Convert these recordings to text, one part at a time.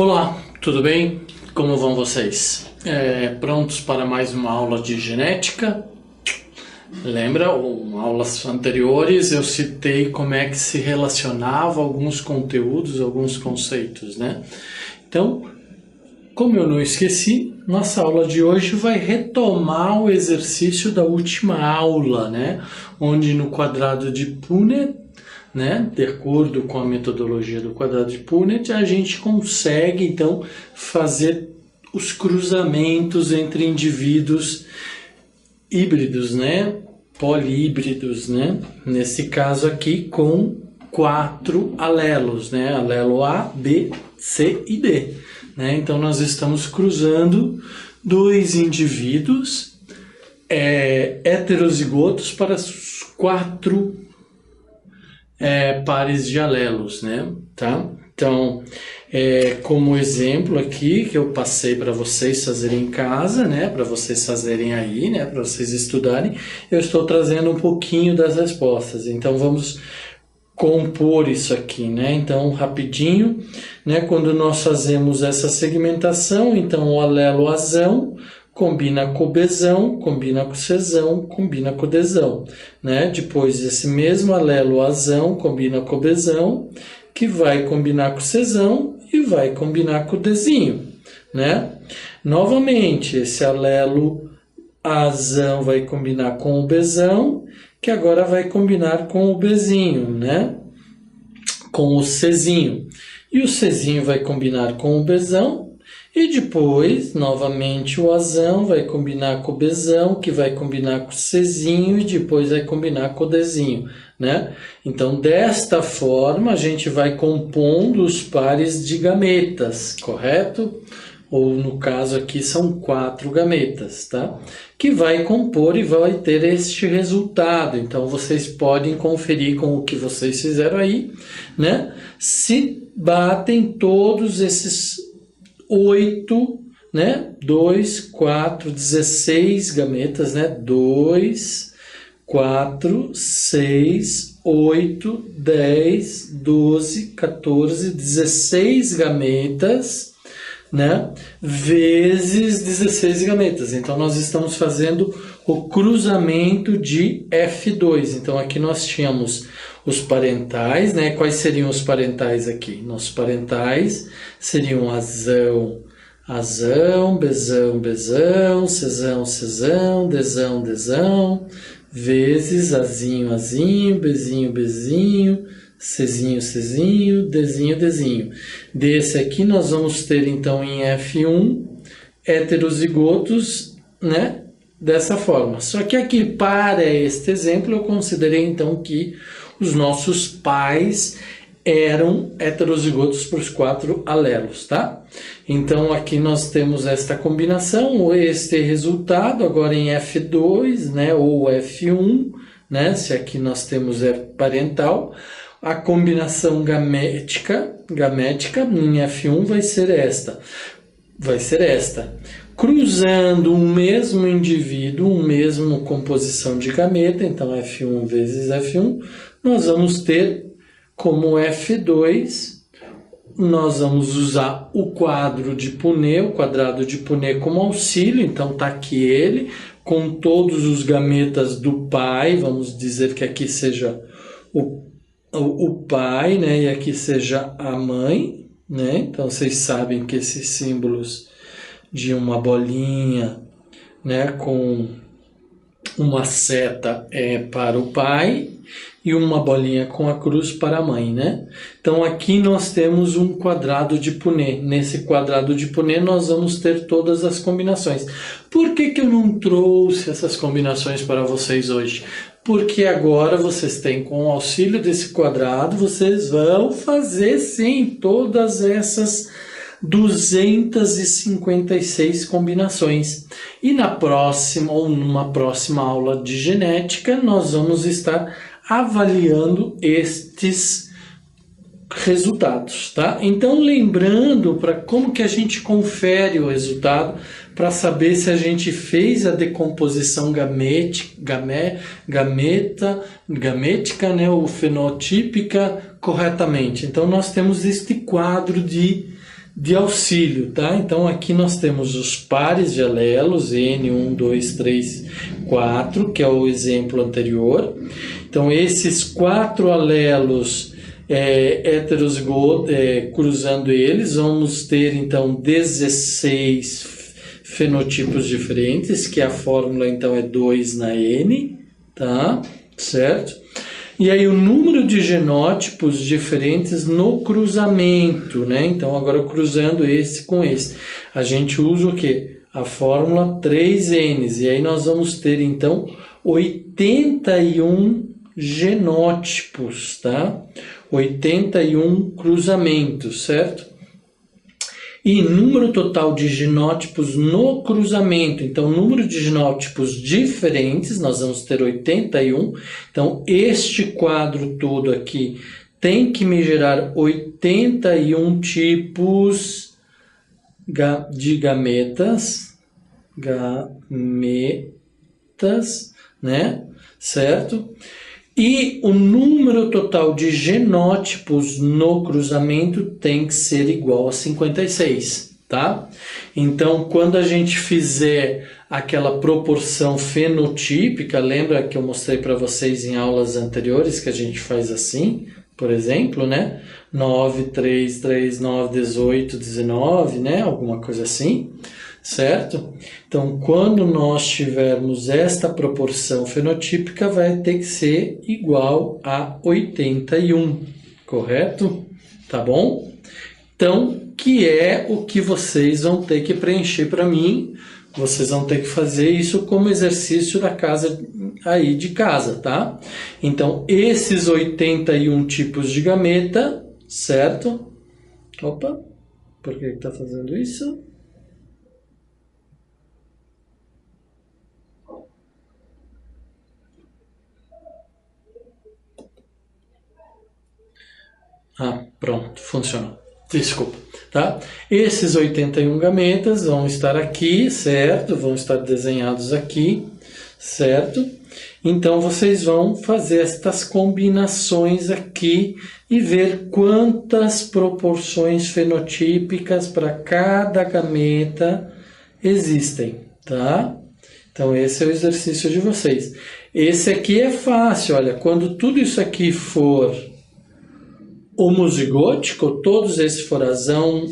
Olá, tudo bem? Como vão vocês? Prontos para mais uma aula de genética? Lembra, em aulas anteriores eu citei como é que se relacionava alguns conteúdos, alguns conceitos, né? Então, como eu não esqueci, nossa aula de hoje vai retomar o exercício da última aula, né? Onde no quadrado de Punnett, né, de acordo com a metodologia do quadrado de Punnett, a gente consegue então fazer os cruzamentos entre indivíduos híbridos, né, polihíbridos, né, nesse caso aqui com 4 alelos, né, alelo A, B, C e D, né, então nós estamos cruzando 2 indivíduos heterozigotos para 4 pares de alelos, né? Tá? Então, como exemplo aqui que eu passei para vocês fazerem em casa, né? Para vocês fazerem aí, né? Para vocês estudarem, eu estou trazendo um pouquinho das respostas. Então, vamos compor isso aqui, né? Então, rapidinho, né? Quando nós fazemos essa segmentação, então o alelo azão combina com o Bzão, combina com o Czão, combina com o Dzão, né? Depois esse mesmo alelo azão combina com o Bzão, que vai combinar com o Czão e vai combinar com o Dzinho, né? Novamente, esse alelo azão vai combinar com o Bzão, que agora vai combinar com o Bzinho, né? Com o Czinho. E o Czinho vai combinar com o Bzão. E depois, novamente, o azão vai combinar com o Bzão, que vai combinar com o Czinho e depois vai combinar com o Dzinho, né? Então, desta forma, a gente vai compondo os pares de gametas, correto? Ou, no caso aqui, são 4 gametas, tá? Que vai compor e vai ter este resultado. Então, vocês podem conferir com o que vocês fizeram aí, né? Se batem todos esses 8, né? 2, 4, 16 gametas, né? 2, 4, 6, 8, 10, 12, 14, 16 gametas, né? Vezes 16 gametas. Então, nós estamos fazendo o cruzamento de F2. Então, aqui nós tínhamos os parentais, né? Quais seriam os parentais aqui? Nossos parentais seriam azão, azão, Bzão, Bzão, Czão, Czão, Dzão, Dzão, vezes azinho, azinho, Bzinho, Bzinho, Czinho, Czinho, Dzinho, Dzinho. Desse aqui nós vamos ter então em F1 heterozigotos, né? Dessa forma. Só que aqui para este exemplo eu considerei então que os nossos pais eram heterozigotos para os 4 alelos, tá? Então aqui nós temos esta combinação, ou este resultado, agora em F2, né? Ou F1, né? Se aqui nós temos parental, a combinação gamética em F1 vai ser esta. Cruzando um mesmo indivíduo, uma mesma composição de gameta, então F1 vezes F1, nós vamos ter como F2, nós vamos usar o quadro de Punnett, o quadrado de Punnett como auxílio, então está aqui ele, com todos os gametas do pai, vamos dizer que aqui seja o pai, né, e aqui seja a mãe, né, então vocês sabem que esses símbolos de uma bolinha, né, com uma seta para o pai e uma bolinha com a cruz para a mãe, né? Então aqui nós temos um quadrado de Punnett. Nesse quadrado de Punnett nós vamos ter todas as combinações. Por que eu não trouxe essas combinações para vocês hoje? Porque agora vocês têm, com o auxílio desse quadrado, vocês vão fazer sim todas essas 256 combinações. E na próxima ou numa próxima aula de genética, nós vamos estar avaliando estes resultados, tá? Então, lembrando para como que a gente confere o resultado para saber se a gente fez a decomposição gamética, né, ou fenotípica corretamente. Então, nós temos este quadro de de auxílio, tá? Então aqui nós temos os pares de alelos, N1, 2, 3, 4, que é o exemplo anterior. Então esses 4 alelos heterozigotos, cruzando eles, vamos ter então 16 fenotipos diferentes, que a fórmula então é 2 na N, tá? Certo? E aí o número de genótipos diferentes no cruzamento, né? Então agora cruzando esse com esse, a gente usa o quê? A fórmula 3Ns, e aí nós vamos ter então 81 genótipos, tá? 81 cruzamentos, certo? E número total de genótipos no cruzamento. Então, número de genótipos diferentes, nós vamos ter 81. Então, este quadro todo aqui tem que me gerar 81 tipos de gametas, né? Certo? E o número total de genótipos no cruzamento tem que ser igual a 56, tá? Então, quando a gente fizer aquela proporção fenotípica, lembra que eu mostrei para vocês em aulas anteriores que a gente faz assim, por exemplo, né? 9, 3, 3, 9, 18, 19, né? Alguma coisa assim, certo? Então, quando nós tivermos esta proporção fenotípica, vai ter que ser igual a 81, correto? Tá bom? Então, que é o que vocês vão ter que preencher para mim. Vocês vão ter que fazer isso como exercício da casa aí de casa, tá? Então, esses 81 tipos de gameta, certo? Opa, por que está fazendo isso? Ah, pronto, funcionou. Desculpa, tá? Esses 81 gametas vão estar aqui, certo? Vão estar desenhados aqui, certo? Então, vocês vão fazer estas combinações aqui e ver quantas proporções fenotípicas para cada gameta existem, tá? Então, esse é o exercício de vocês. Esse aqui é fácil, olha, quando tudo isso aqui for homozigótico, todos esses for azão,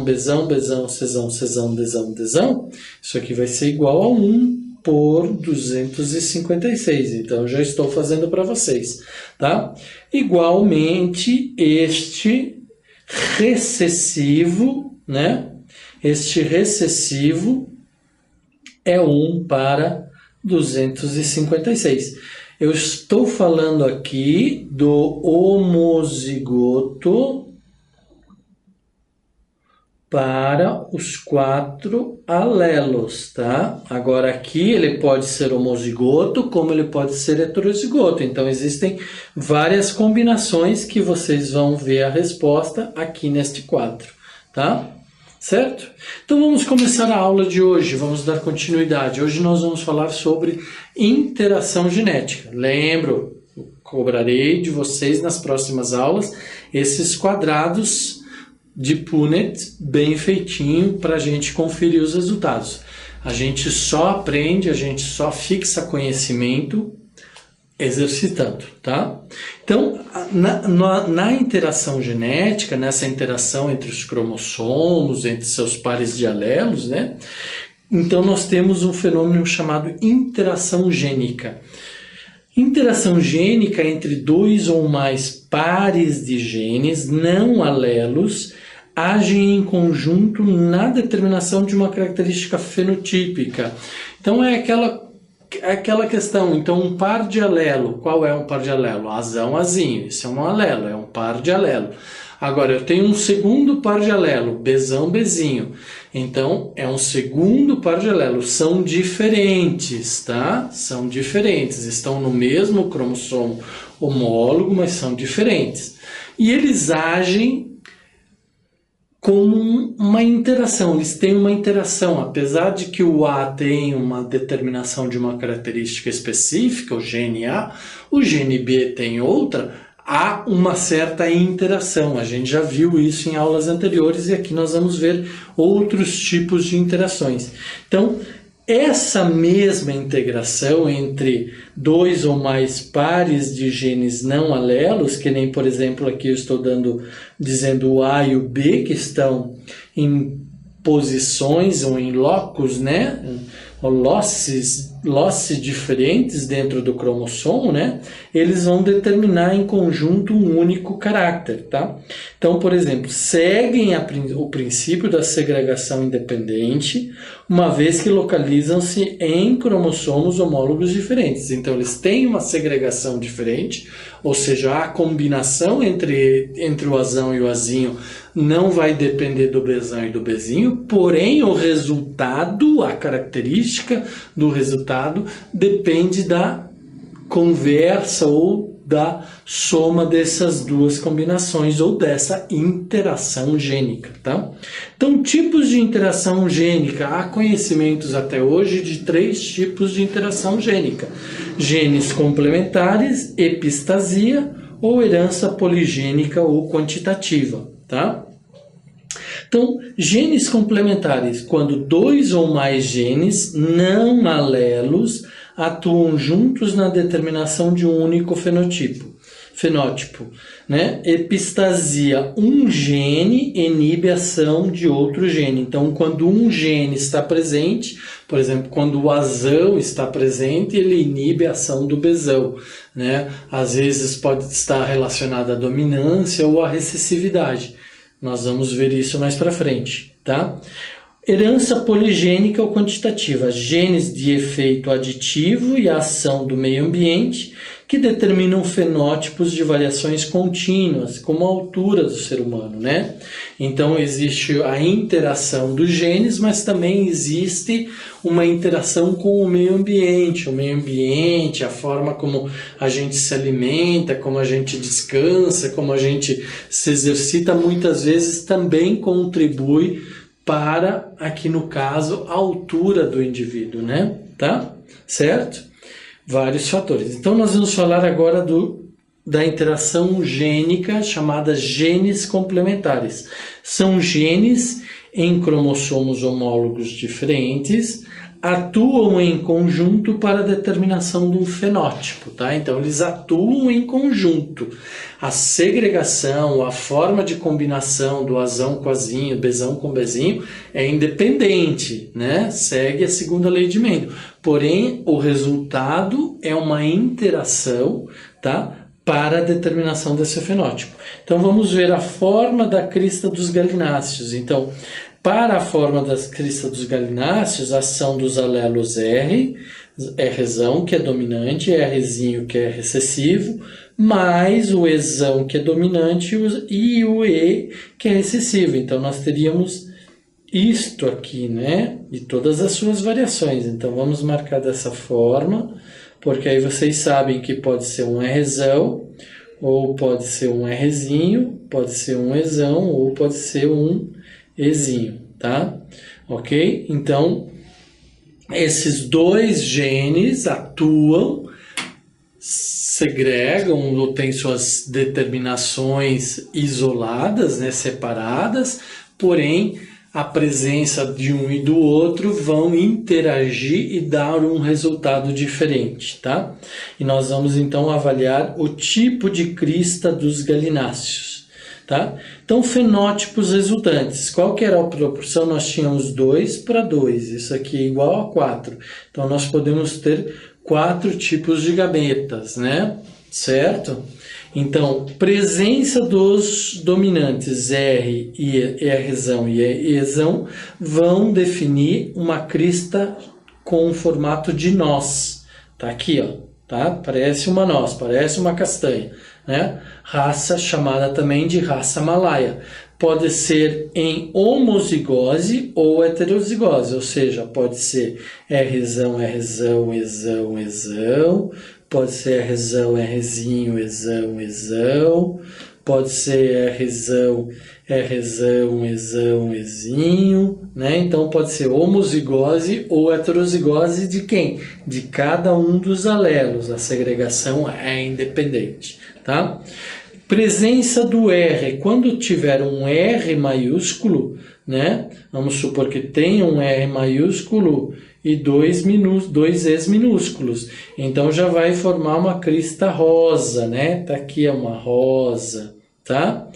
bezão, cesão, desão, isso aqui vai ser igual a 1 por 256. Então, eu já estou fazendo para vocês, tá? Igualmente, este recessivo, né? Este recessivo é 1 para 256. Eu estou falando aqui do homozigoto para os 4 alelos, tá? Agora aqui ele pode ser homozigoto, como ele pode ser heterozigoto. Então existem várias combinações que vocês vão ver a resposta aqui neste quadro, tá? Certo? Então vamos começar a aula de hoje, vamos dar continuidade. Hoje nós vamos falar sobre interação genética. Lembro, cobrarei de vocês nas próximas aulas esses quadrados de Punnett bem feitinho para a gente conferir os resultados. A gente só aprende, a gente só fixa conhecimento exercitando, tá? Então, na interação genética, nessa interação entre os cromossomos, entre seus pares de alelos, né? Então, nós temos um fenômeno chamado interação gênica. Interação gênica entre 2 ou mais pares de genes não alelos agem em conjunto na determinação de uma característica fenotípica. Então, é aquela questão, então um par de alelo, qual é um par de alelo? Azão, azinho, isso é um alelo, é um par de alelo. Agora, eu tenho um segundo par de alelo, bezão, bezinho, então é um segundo par de alelo, são diferentes, tá? São diferentes, estão no mesmo cromossomo homólogo, mas são diferentes. E eles agem como uma interação, eles têm uma interação, apesar de que o A tem uma determinação de uma característica específica, o gene A, o gene B tem outra, há uma certa interação. A gente já viu isso em aulas anteriores e aqui nós vamos ver outros tipos de interações. Então, essa mesma integração entre dois ou mais pares de genes não alelos, que nem, por exemplo, aqui eu estou dizendo o A e o B, que estão em posições ou em locus, né? Losses diferentes dentro do cromossomo, né? Eles vão determinar em conjunto um único caráter, tá? Então, por exemplo, seguem o princípio da segregação independente, uma vez que localizam-se em cromossomos homólogos diferentes. Então, eles têm uma segregação diferente, ou seja, a combinação entre o Azão e o Azinho não vai depender do Bzão e do Bzinho, porém o resultado, a característica do resultado depende da conversa ou da soma dessas duas combinações ou dessa interação gênica, tá? Então, tipos de interação gênica, há conhecimentos até hoje de 3 tipos de interação gênica: genes complementares, epistasia ou herança poligênica ou quantitativa, tá? Então, genes complementares, quando 2 ou mais genes não alelos atuam juntos na determinação de um único fenótipo, né? Epistasia, um gene inibe a ação de outro gene. Então, quando um gene está presente, por exemplo, quando o Azão está presente, ele inibe a ação do Bzão, né? Às vezes pode estar relacionada à dominância ou à recessividade. Nós vamos ver isso mais para frente, tá? Herança poligênica ou quantitativa, genes de efeito aditivo e a ação do meio ambiente que determinam fenótipos de variações contínuas, como a altura do ser humano, né? Então existe a interação dos genes, mas também existe uma interação com o meio ambiente, a forma como a gente se alimenta, como a gente descansa, como a gente se exercita, muitas vezes também contribui para, aqui no caso, a altura do indivíduo, né? Tá? Certo? Vários fatores. Então, nós vamos falar agora da interação gênica, chamada genes complementares. São genes em cromossomos homólogos diferentes, atuam em conjunto para a determinação de um fenótipo, tá? Então, eles atuam em conjunto. A segregação, a forma de combinação do Azão com Azinho, Bzão com Bzinho, é independente, né? Segue a segunda lei de Mendel. Porém, o resultado é uma interação, tá? Para a determinação desse fenótipo. Então, vamos ver a forma da crista dos galináceos. Então, para a forma da crista dos galináceos, a ação dos alelos Rzão, que é dominante, Rzinho, que é recessivo, mais o Ezão, que é dominante, e o E, que é recessivo. Então, nós teríamos isto aqui, né? E todas as suas variações. Então, vamos marcar dessa forma, porque aí vocês sabem que pode ser um Rzão, ou pode ser um Rzinho, pode ser um Ezão, ou pode ser um Ezinho, tá? Ok? Então, esses dois genes atuam, segregam ou têm suas determinações isoladas, né, separadas, porém, a presença de um e do outro vão interagir e dar um resultado diferente, tá? E nós vamos então avaliar o tipo de crista dos galináceos. Tá? Então, fenótipos resultantes. Qual que era a proporção? Nós tínhamos 2:2. Isso aqui é igual a 4. Então, nós podemos ter 4 tipos de gametas, né? Certo? Então, presença dos dominantes R e Rzão e Ezão vão definir uma crista com um formato de nós. Tá aqui, ó. Tá? Parece uma noz, parece uma castanha. Né? Raça chamada também de raça malaia. Pode ser em homozigose ou heterozigose, ou seja, pode ser Rzão, Rzão, Ezão, Ezão, pode ser Rzão, Rzinho, Ezão, Ezão, pode ser Rzão, Rzão, Ezão, Ezinho, né? Então pode ser homozigose ou heterozigose de quem? De cada um dos alelos. A segregação é independente, tá? Presença do R. Quando tiver um R maiúsculo, né? Vamos supor que tem um R maiúsculo e dois Es minúsculos. Então já vai formar uma crista rosa, né? Tá aqui é uma rosa, tá?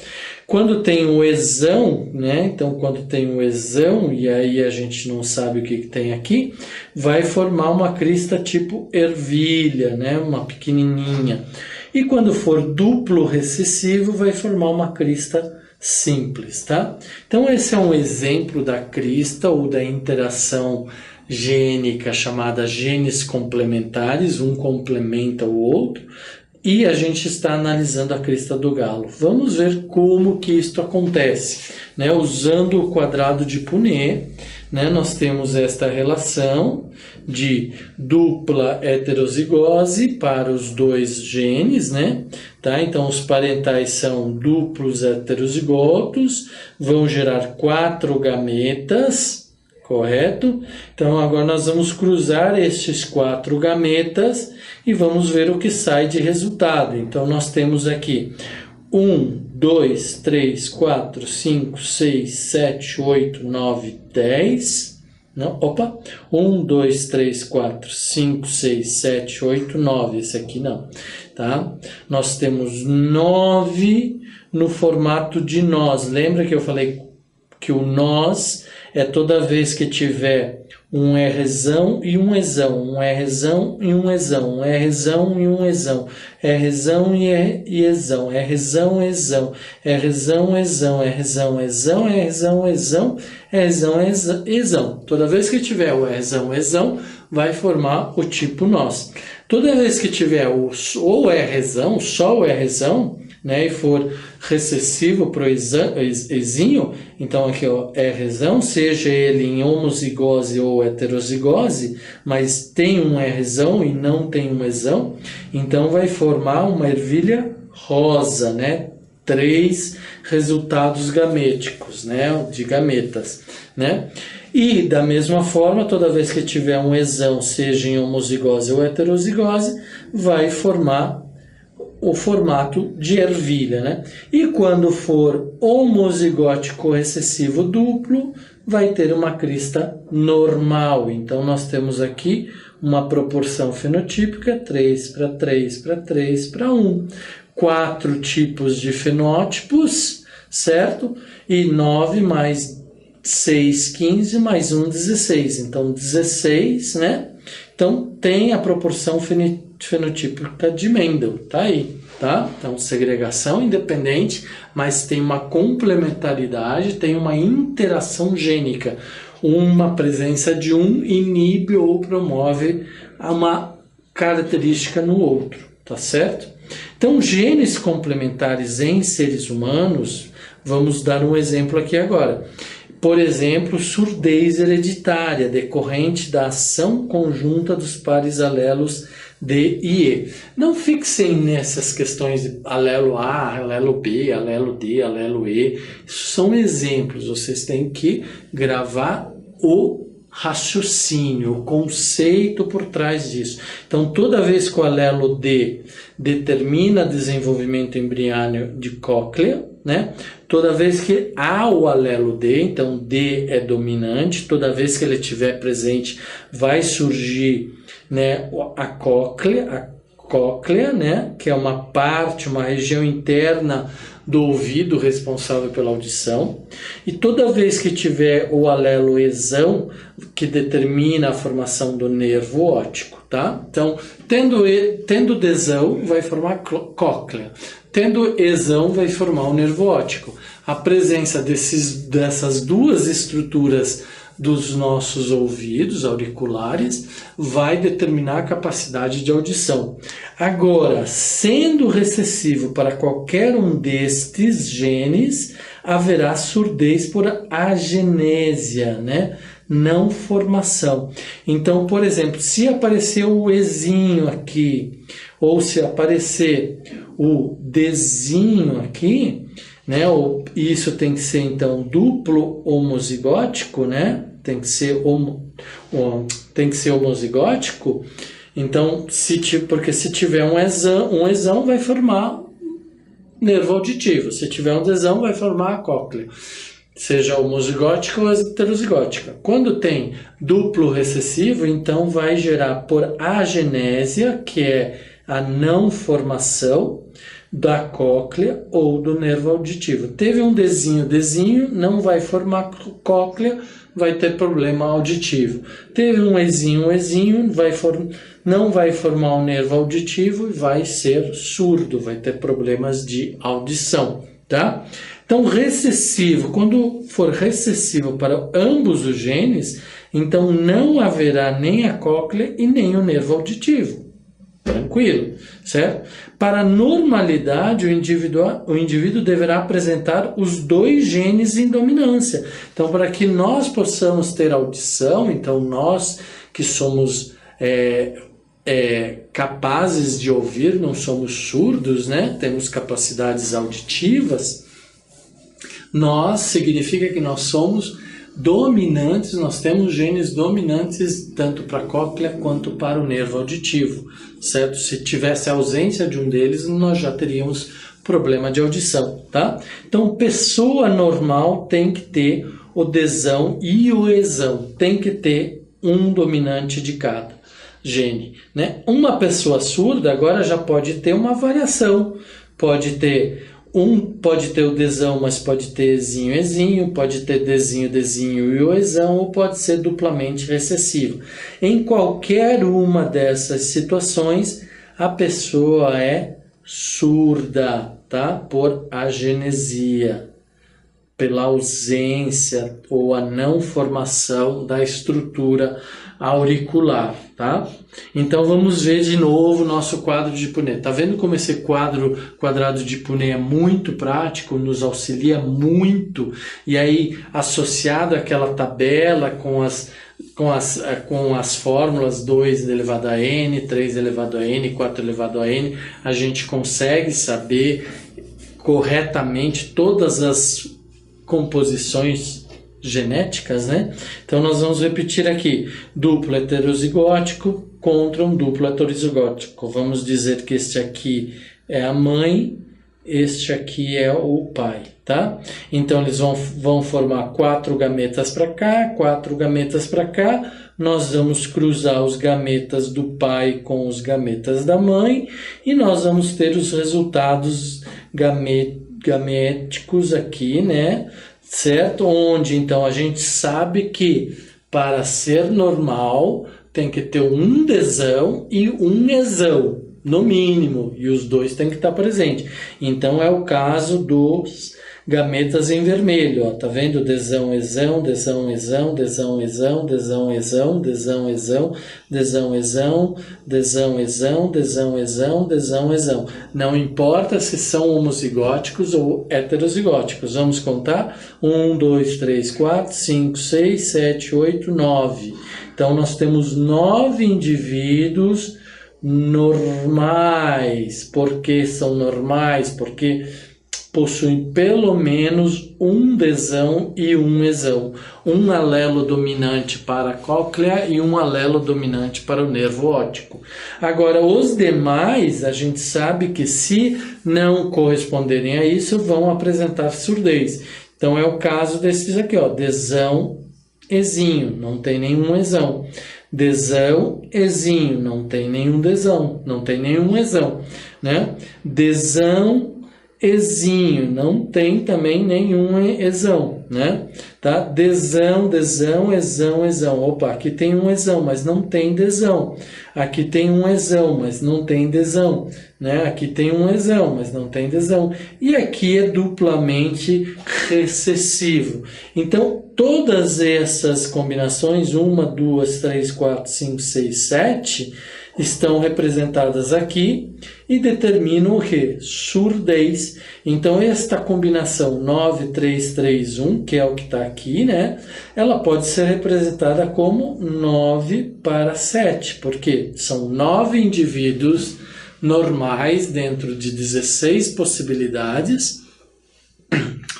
Quando tem o esão, né? Então quando tem o esão, e aí a gente não sabe o que tem aqui, vai formar uma crista tipo ervilha, né? Uma pequenininha. E quando for duplo recessivo, vai formar uma crista simples, tá? Então esse é um exemplo da crista ou da interação gênica chamada genes complementares, um complementa o outro, e a gente está analisando a crista do galo. Vamos ver como que isto acontece, né? Usando o quadrado de Punnett, né? Nós temos esta relação de dupla heterozigose para os dois genes, né? Tá? Então, os parentais são duplos heterozigotos, vão gerar 4 gametas, correto? Então, agora nós vamos cruzar estes 4 gametas e vamos ver o que sai de resultado. Então, nós temos aqui 1, 2, 3, 4, 5, 6, 7, 8, 9, 10... Não, opa, 1, 2, 3, 4, 5, 6, 7, 8, 9, esse aqui não, tá? Nós temos 9 no formato de nós. Lembra que eu falei que o nós é toda vez que tiver um Rzão e um Ezão, um Rzão e um Ezão, um Rzão e um Ezão, Rzão e Ezão, Rzão, Ezão, Rzão, Ezão, Rzão, Ezão, Rzão, Ezão, Rzão, Ezão. Toda vez que tiver o Rzão, Ezão, vai formar o tipo nós. Toda vez que tiver ou Rzão, só o Rzão, né, e for recessivo para o ezinho, então aqui ó, Rzão, seja ele em homozigose ou heterozigose, mas tem um Rzão e não tem um Ezão, então vai formar uma ervilha rosa, né? 3 resultados gaméticos, né, de gametas, né? E da mesma forma, toda vez que tiver um Ezão, seja em homozigose ou heterozigose, vai formar o formato de ervilha, né? E quando for homozigótico recessivo duplo, vai ter uma crista normal. Então, nós temos aqui uma proporção fenotípica 3 para 3 para 3 para 1. 4 tipos de fenótipos, certo? E 9 mais 6, 15, mais 1, 16. Então, 16, né? Então, tem a proporção fenotípica de Mendel, tá aí, tá? Então, segregação independente, mas tem uma complementaridade, tem uma interação gênica. Uma presença de um inibe ou promove uma característica no outro, tá certo? Então, genes complementares em seres humanos, vamos dar um exemplo aqui agora. Por exemplo, surdez hereditária, decorrente da ação conjunta dos pares alelos D e E. Não fixem nessas questões de alelo A, alelo B, alelo D, alelo E. Isso são exemplos, vocês têm que gravar o raciocínio, o conceito por trás disso. Então, toda vez que o alelo D determina desenvolvimento embriônio de cóclea, né? Toda vez que há o alelo D, então D é dominante, toda vez que ele estiver presente, vai surgir, né, a cóclea, né, que é uma parte, uma região interna do ouvido responsável pela audição. E toda vez que tiver o alelo Ezão, que determina a formação do nervo óptico, tá? Então, tendo desão, vai formar cóclea. Tendo Ezão, vai formar o nervo óptico. A presença dessas duas estruturas dos nossos ouvidos auriculares vai determinar a capacidade de audição. Agora, sendo recessivo para qualquer um destes genes, haverá surdez por agenésia, né? Não formação. Então, por exemplo, se aparecer o Ezinho aqui, ou se aparecer o Dzinho aqui, né? Isso tem que ser então duplo homozigótico, né? Tem que ser homozigótico. Então, porque se tiver um Ezão vai formar nervo auditivo. Se tiver um desão, vai formar a cóclea, seja homozigótica ou heterozigótica. Quando tem duplo recessivo, então vai gerar por agenésia, que é a não formação da cóclea ou do nervo auditivo. Teve um desinho, não vai formar cóclea, vai ter problema auditivo. Teve um ezinho, não vai formar o nervo auditivo e vai ser surdo, vai ter problemas de audição, tá? Então, recessivo, quando for recessivo para ambos os genes, então não haverá nem a cóclea e nem o nervo auditivo. Tranquilo, certo? Para normalidade, o indivíduo deverá apresentar os dois genes em dominância. Então, para que nós possamos ter audição, então nós que somos capazes de ouvir, não somos surdos, né? Temos capacidades auditivas, significa que nós somos dominantes, nós temos genes dominantes tanto para a cóclea quanto para o nervo auditivo, certo? Se tivesse ausência de um deles, nós já teríamos problema de audição, tá? Então, pessoa normal tem que ter o desão e o esão, tem que ter um dominante de cada gene, né? Uma pessoa surda agora já pode ter uma variação, pode ter o desão, mas pode ter ezinho, pode ter dezinho e o esão, ou pode ser duplamente recessivo. Em qualquer uma dessas situações, a pessoa é surda, tá? Por agenesia, pela ausência ou a não formação da estrutura auricular, tá? Então vamos ver de novo o nosso quadro de Punnett. Tá vendo como esse quadrado de Punnett é muito prático, nos auxilia muito, e aí associado àquela tabela com as fórmulas 2 elevado a n, 3 elevado a n, 4 elevado a n, a gente consegue saber corretamente todas as composições genéticas, né? Então nós vamos repetir aqui: duplo heterozigótico contra um duplo heterozigótico. Vamos dizer que este aqui é a mãe, este aqui é o pai, tá? Então eles vão formar 4 gametas para cá, 4 gametas para cá. Nós vamos cruzar os gametas do pai com os gametas da mãe e nós vamos ter os resultados gaméticos aqui, né? Certo? Onde então a gente sabe que para ser normal tem que ter um desão e um esão, no mínimo, e os dois têm que estar presentes. Então é o caso dos gametas em vermelho, ó, tá vendo? Desão, esão, desão, esão, desão, esão, desão, esão, desão, esão, desão, esão, desão, esão, desão, esão, desão, esão. Não importa se são homozigóticos ou heterozigóticos. Vamos contar? 1, 2, 3, 4, 5, 6, 7, 8, 9. Então nós temos 9 indivíduos normais. Por que são normais? Porque possuem pelo menos um desão e um esão, um alelo dominante para a cóclea e um alelo dominante para o nervo óptico. Agora, os demais, a gente sabe que se não corresponderem a isso, vão apresentar surdez. Então, é o caso desses aqui, ó, desão, ezinho, não tem nenhum esão. Desão, ezinho, não tem nenhum desão, não tem nenhum esão, né? Desão, ezinho, não tem também nenhum esão, né? Tá? Desão, desão, esão, esão. Opa, aqui tem um esão, mas não tem desão. Aqui tem um esão, mas não tem desão, né? Aqui tem um esão, mas não tem desão. E aqui é duplamente recessivo. Então, todas essas combinações, 1, 2, 3, 4, 5, 6, 7, estão representadas aqui e determinam o quê? Surdez. Então, esta combinação 9, 3, 3, 1, que é o que está aqui, né? Ela pode ser representada como 9 para 7, porque são 9 indivíduos normais dentro de 16 possibilidades,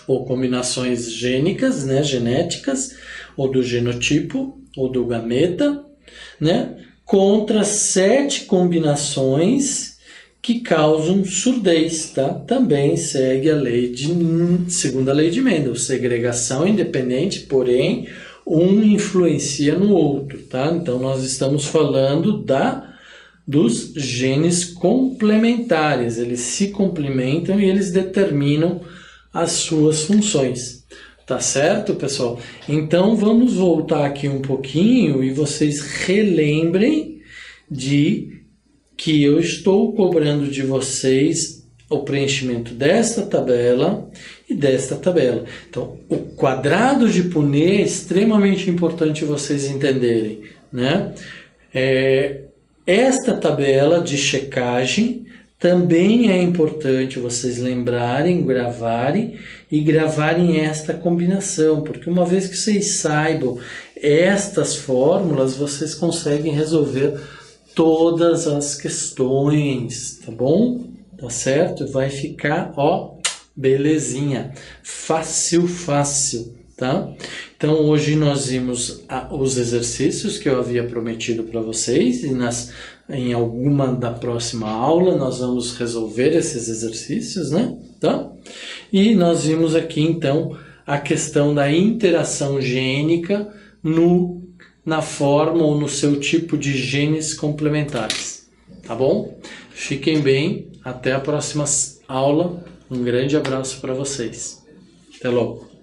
ou combinações gênicas, né? Genéticas, ou do genotipo, ou do gameta, né? Contra 7 combinações que causam surdez, tá? Também segue a segunda lei de Mendel, segregação independente, porém um influencia no outro, tá? Então nós estamos falando dos genes complementares, eles se complementam e eles determinam as suas funções. Tá certo, pessoal? Então vamos voltar aqui um pouquinho e vocês relembrem de que eu estou cobrando de vocês o preenchimento desta tabela e desta tabela. Então, o quadrado de Punnett é extremamente importante vocês entenderem, né? Esta tabela de checagem também é importante vocês lembrarem, gravarem esta combinação, porque uma vez que vocês saibam estas fórmulas, vocês conseguem resolver todas as questões, tá bom? Tá certo? Vai ficar, ó, belezinha, fácil, tá? Então hoje nós vimos os exercícios que eu havia prometido para vocês e em alguma da próxima aula nós vamos resolver esses exercícios, né? Tá? E nós vimos aqui então a questão da interação gênica na forma ou no seu tipo de genes complementares, tá bom? Fiquem bem, até a próxima aula, um grande abraço para vocês, até logo!